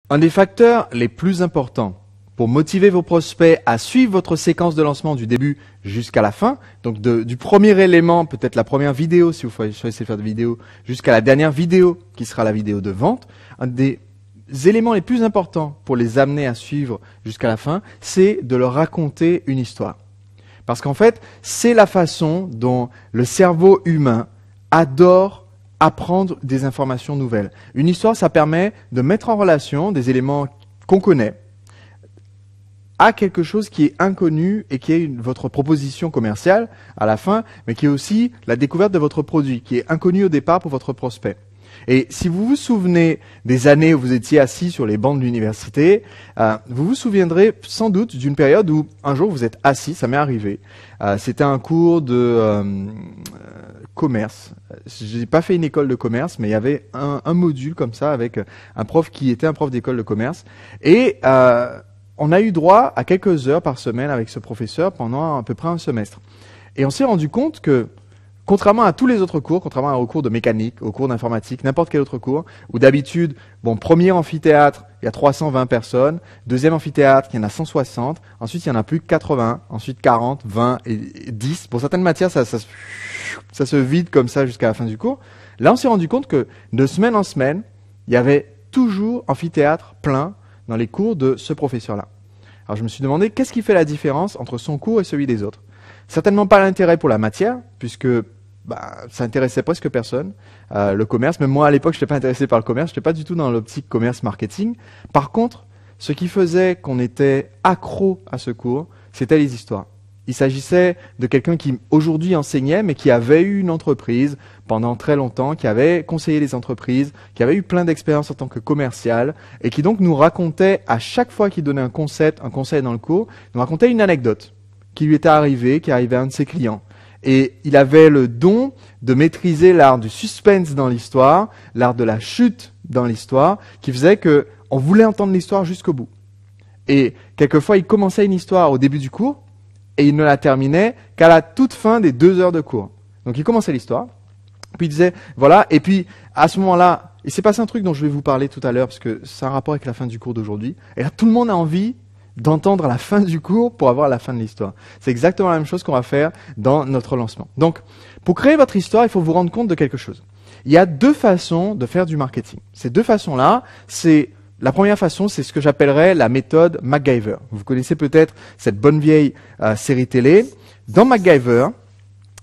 Un des facteurs les plus importants pour motiver vos prospects à suivre votre séquence de lancement du début jusqu'à la fin, donc du premier élément, peut-être la première vidéo, si vous choisissez de faire des vidéos, jusqu'à la dernière vidéo qui sera la vidéo de vente, un des éléments les plus importants pour les amener à suivre jusqu'à la fin, c'est de leur raconter une histoire. Parce qu'en fait, c'est la façon dont le cerveau humain adore apprendre des informations nouvelles. Une histoire, ça permet de mettre en relation des éléments qu'on connaît à quelque chose qui est inconnu et qui est votre proposition commerciale à la fin, mais qui est aussi la découverte de votre produit, qui est inconnu au départ pour votre prospect. Et si vous vous souvenez des années où vous étiez assis sur les bancs de l'université, vous vous souviendrez sans doute d'une période où un jour vous êtes assis, ça m'est arrivé. C'était un cours de commerce. J'ai pas fait une école de commerce, mais il y avait un module comme ça avec un prof qui était un prof d'école de commerce. Et on a eu droit à quelques heures par semaine avec ce professeur pendant à peu près un semestre. Et on s'est rendu compte que, contrairement à tous les autres cours, contrairement aux cours de mécanique, aux cours d'informatique, n'importe quel autre cours, où d'habitude, premier amphithéâtre, il y a 320 personnes, deuxième amphithéâtre, il y en a 160, ensuite il y en a plus que 80, ensuite 40, 20 et 10. Pour certaines matières, ça se vide comme ça jusqu'à la fin du cours. Là, on s'est rendu compte que de semaine en semaine, il y avait toujours amphithéâtre plein dans les cours de ce professeur-là. Alors je me suis demandé, qu'est-ce qui fait la différence entre son cours et celui des autres? Certainement pas l'intérêt pour la matière, puisque ça intéressait presque personne. Le commerce, même moi à l'époque, je n'étais pas intéressé par le commerce, je n'étais pas du tout dans l'optique commerce-marketing. Par contre, ce qui faisait qu'on était accro à ce cours, c'était les histoires. Il s'agissait de quelqu'un qui aujourd'hui enseignait, mais qui avait eu une entreprise pendant très longtemps, qui avait conseillé les entreprises, qui avait eu plein d'expérience en tant que commercial, et qui donc nous racontait, à chaque fois qu'il donnait un conseil dans le cours, nous racontait une anecdote qui lui était arrivée, qui arrivait à un de ses clients. Et il avait le don de maîtriser l'art du suspense dans l'histoire, l'art de la chute dans l'histoire, qui faisait que on voulait entendre l'histoire jusqu'au bout. Et quelquefois, il commençait une histoire au début du cours, et il ne la terminait qu'à la toute fin des 2 heures de cours. Donc il commençait l'histoire, puis il disait, voilà, et puis à ce moment-là, il s'est passé un truc dont je vais vous parler tout à l'heure, parce que c'est un rapport avec la fin du cours d'aujourd'hui, et là tout le monde a envie d'entendre la fin du cours pour avoir la fin de l'histoire. C'est exactement la même chose qu'on va faire dans notre lancement. Donc, pour créer votre histoire, il faut vous rendre compte de quelque chose. Il y a 2 façons de faire du marketing. Ces 2 façons-là, la première façon, c'est ce que j'appellerais la méthode MacGyver. Vous connaissez peut-être cette bonne vieille série télé. Dans MacGyver,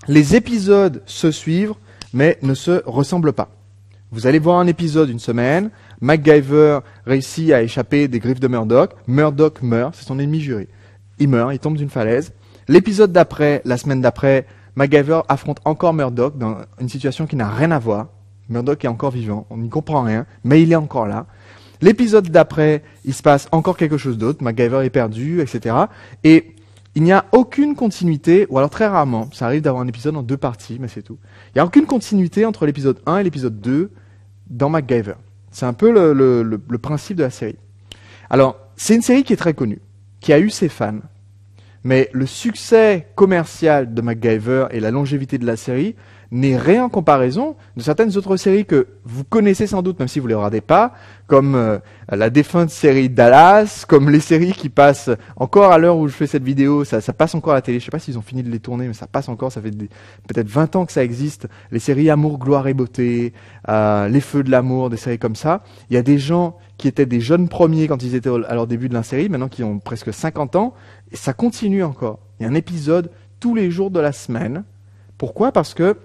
les épisodes se suivent, mais ne se ressemblent pas. Vous allez voir un épisode une semaine, MacGyver réussit à échapper des griffes de Murdoch, Murdoch meurt, c'est son ennemi juré. Il meurt, il tombe d'une falaise. L'épisode d'après, la semaine d'après, MacGyver affronte encore Murdoch dans une situation qui n'a rien à voir. Murdoch est encore vivant, on n'y comprend rien, mais il est encore là. L'épisode d'après, il se passe encore quelque chose d'autre, MacGyver est perdu, etc. Et il n'y a aucune continuité, ou alors très rarement, ça arrive d'avoir un épisode en 2 parties, mais c'est tout. Il n'y a aucune continuité entre l'épisode 1 et l'épisode 2 dans MacGyver. C'est un peu le principe de la série. Alors, c'est une série qui est très connue, qui a eu ses fans. Mais le succès commercial de MacGyver et la longévité de la série n'est rien en comparaison de certaines autres séries que vous connaissez sans doute, même si vous ne les regardez pas, comme la défunte série Dallas, comme les séries qui passent encore à l'heure où je fais cette vidéo, ça passe encore à la télé. Je ne sais pas s'ils ont fini de les tourner, mais ça passe encore, ça fait peut-être 20 ans que ça existe. Les séries Amour, Gloire et Beauté, Les Feux de l'amour, des séries comme ça. Il y a des gens qui étaient des jeunes premiers quand ils étaient à leur début de la série, maintenant qui ont presque 50 ans, et ça continue encore. Il y a un épisode tous les jours de la semaine. Pourquoi ? Parce que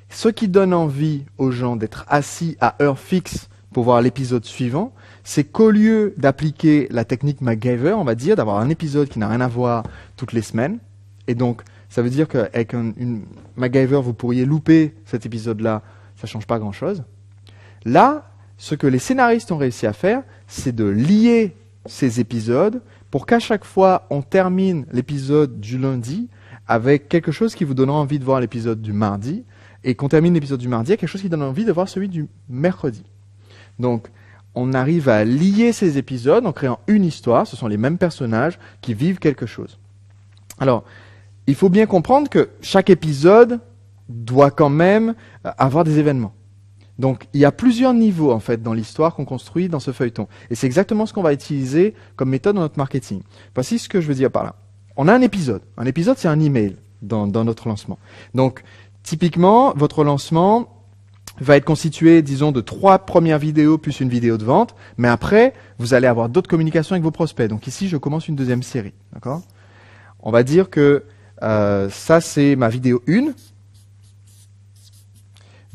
ce qui donne envie aux gens d'être assis à heure fixe pour voir l'épisode suivant, c'est qu'au lieu d'appliquer la technique MacGyver, on va dire, d'avoir un épisode qui n'a rien à voir toutes les semaines, et donc ça veut dire qu'avec une MacGyver, vous pourriez louper cet épisode-là, ça ne change pas grand-chose. Là, ce que les scénaristes ont réussi à faire, c'est de lier ces épisodes pour qu'à chaque fois, on termine l'épisode du lundi avec quelque chose qui vous donnera envie de voir l'épisode du mardi, et qu'on termine l'épisode du mardi avec quelque chose qui donne envie de voir celui du mercredi. Donc, on arrive à lier ces épisodes en créant une histoire. Ce sont les mêmes personnages qui vivent quelque chose. Alors, il faut bien comprendre que chaque épisode doit quand même avoir des événements. Donc, il y a plusieurs niveaux, en fait, dans l'histoire qu'on construit dans ce feuilleton. Et c'est exactement ce qu'on va utiliser comme méthode dans notre marketing. Voici ce que je veux dire par là. On a un épisode. Un épisode, c'est un email dans notre lancement. Donc, typiquement, votre lancement va être constitué, disons, de 3 premières vidéos plus une vidéo de vente. Mais après, vous allez avoir d'autres communications avec vos prospects. Donc ici, je commence une deuxième série. D'accord ? On va dire que ça, c'est ma vidéo 1,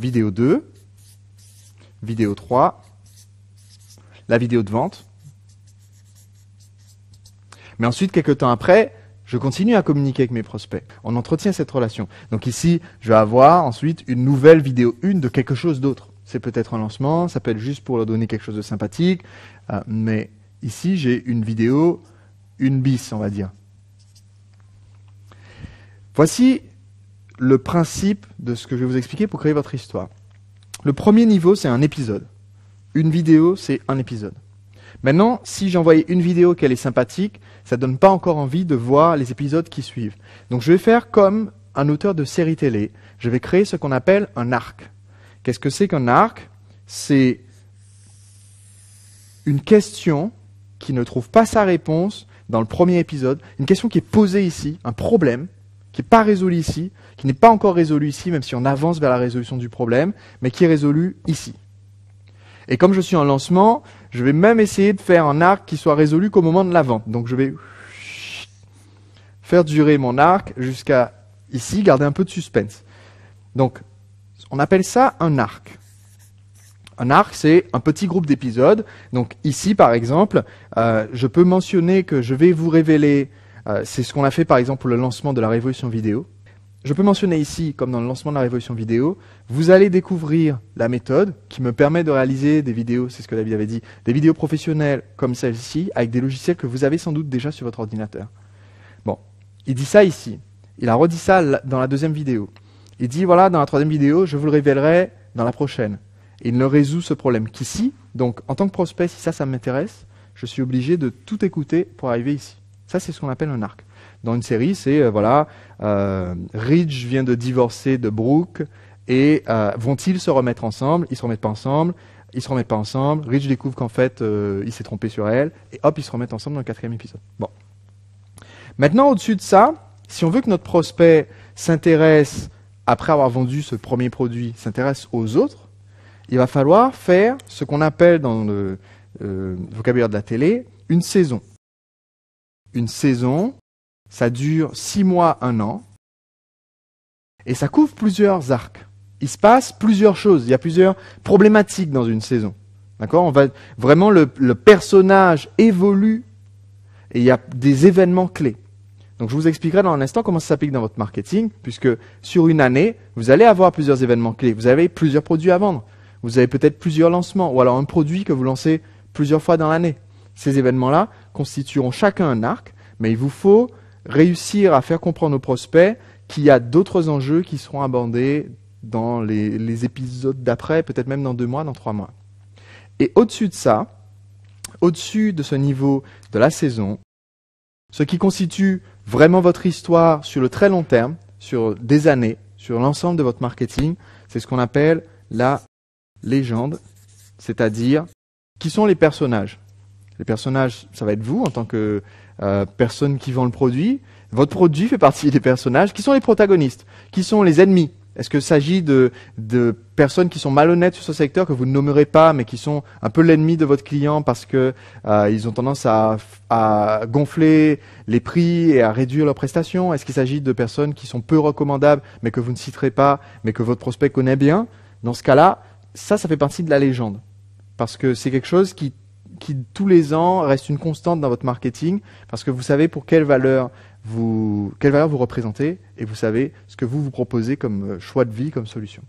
vidéo 2, vidéo 3, la vidéo de vente. Mais ensuite, quelques temps après, je continue à communiquer avec mes prospects. On entretient cette relation. Donc ici, je vais avoir ensuite une nouvelle vidéo 1 de quelque chose d'autre. C'est peut-être un lancement, ça peut être juste pour leur donner quelque chose de sympathique. Mais ici, j'ai une vidéo 1 bis, on va dire. Voici le principe de ce que je vais vous expliquer pour créer votre histoire. Le premier niveau, c'est un épisode. Une vidéo, c'est un épisode. Maintenant, si j'envoyais une vidéo qu'elle est sympathique, ça ne donne pas encore envie de voir les épisodes qui suivent. Donc je vais faire comme un auteur de série télé. Je vais créer ce qu'on appelle un arc. Qu'est-ce que c'est qu'un arc ? C'est une question qui ne trouve pas sa réponse dans le premier épisode, une question qui est posée ici, un problème qui n'est pas résolu ici, qui n'est pas encore résolu ici, même si on avance vers la résolution du problème, mais qui est résolu ici. Et comme je suis en lancement, je vais même essayer de faire un arc qui soit résolu qu'au moment de la vente. Donc je vais faire durer mon arc jusqu'à ici, garder un peu de suspense. Donc on appelle ça un arc. Un arc, c'est un petit groupe d'épisodes. Donc ici, par exemple, je peux mentionner que je vais vous révéler, c'est ce qu'on a fait par exemple pour le lancement de la révolution vidéo. Je peux mentionner ici, comme dans le lancement de la révolution vidéo, vous allez découvrir la méthode qui me permet de réaliser des vidéos, c'est ce que David avait dit, des vidéos professionnelles comme celle-ci, avec des logiciels que vous avez sans doute déjà sur votre ordinateur. Bon, il dit ça ici. Il a redit ça dans la deuxième vidéo. Il dit, voilà, dans la troisième vidéo, je vous le révélerai dans la prochaine. Et il ne résout ce problème qu'ici. Donc, en tant que prospect, si ça m'intéresse, je suis obligé de tout écouter pour arriver ici. Ça, c'est ce qu'on appelle un arc. Dans une série, c'est, Ridge vient de divorcer de Brooke et vont-ils se remettre ensemble ? Ils se remettent pas ensemble. Ils se remettent pas ensemble. Ridge découvre qu'en fait, il s'est trompé sur elle. Et hop, ils se remettent ensemble dans le 4e épisode. Bon. Maintenant, au-dessus de ça, si on veut que notre prospect s'intéresse, après avoir vendu ce premier produit, s'intéresse aux autres, il va falloir faire ce qu'on appelle dans le vocabulaire de la télé, une saison. Une saison, ça dure 6 mois, 1 an, et ça couvre plusieurs arcs. Il se passe plusieurs choses, il y a plusieurs problématiques dans une saison. D'accord ? Vraiment, le personnage évolue, et il y a des événements clés. Donc je vous expliquerai dans un instant comment ça s'applique dans votre marketing, puisque sur une année, vous allez avoir plusieurs événements clés. Vous avez plusieurs produits à vendre. Vous avez peut-être plusieurs lancements, ou alors un produit que vous lancez plusieurs fois dans l'année. Ces événements-là constitueront chacun un arc, mais il vous faut réussir à faire comprendre aux prospects qu'il y a d'autres enjeux qui seront abordés dans les épisodes d'après, peut-être même dans 2 mois, dans 3 mois. Et au-dessus de ça, au-dessus de ce niveau de la saison, ce qui constitue vraiment votre histoire sur le très long terme, sur des années, sur l'ensemble de votre marketing, c'est ce qu'on appelle la légende, c'est-à-dire qui sont les personnages. Les personnages, ça va être vous en tant que personne qui vend le produit. Votre produit fait partie des personnages. Qui sont les protagonistes ? Qui sont les ennemis ? Est-ce qu'il s'agit de personnes qui sont malhonnêtes sur ce secteur, que vous ne nommerez pas, mais qui sont un peu l'ennemi de votre client parce que ils ont tendance à gonfler les prix et à réduire leurs prestations ? Est-ce qu'il s'agit de personnes qui sont peu recommandables, mais que vous ne citerez pas, mais que votre prospect connaît bien ? Dans ce cas-là, ça fait partie de la légende. Parce que c'est quelque chose qui tous les ans reste une constante dans votre marketing, parce que vous savez pour quelle valeur vous représentez, et vous savez ce que vous proposez comme choix de vie, comme solution.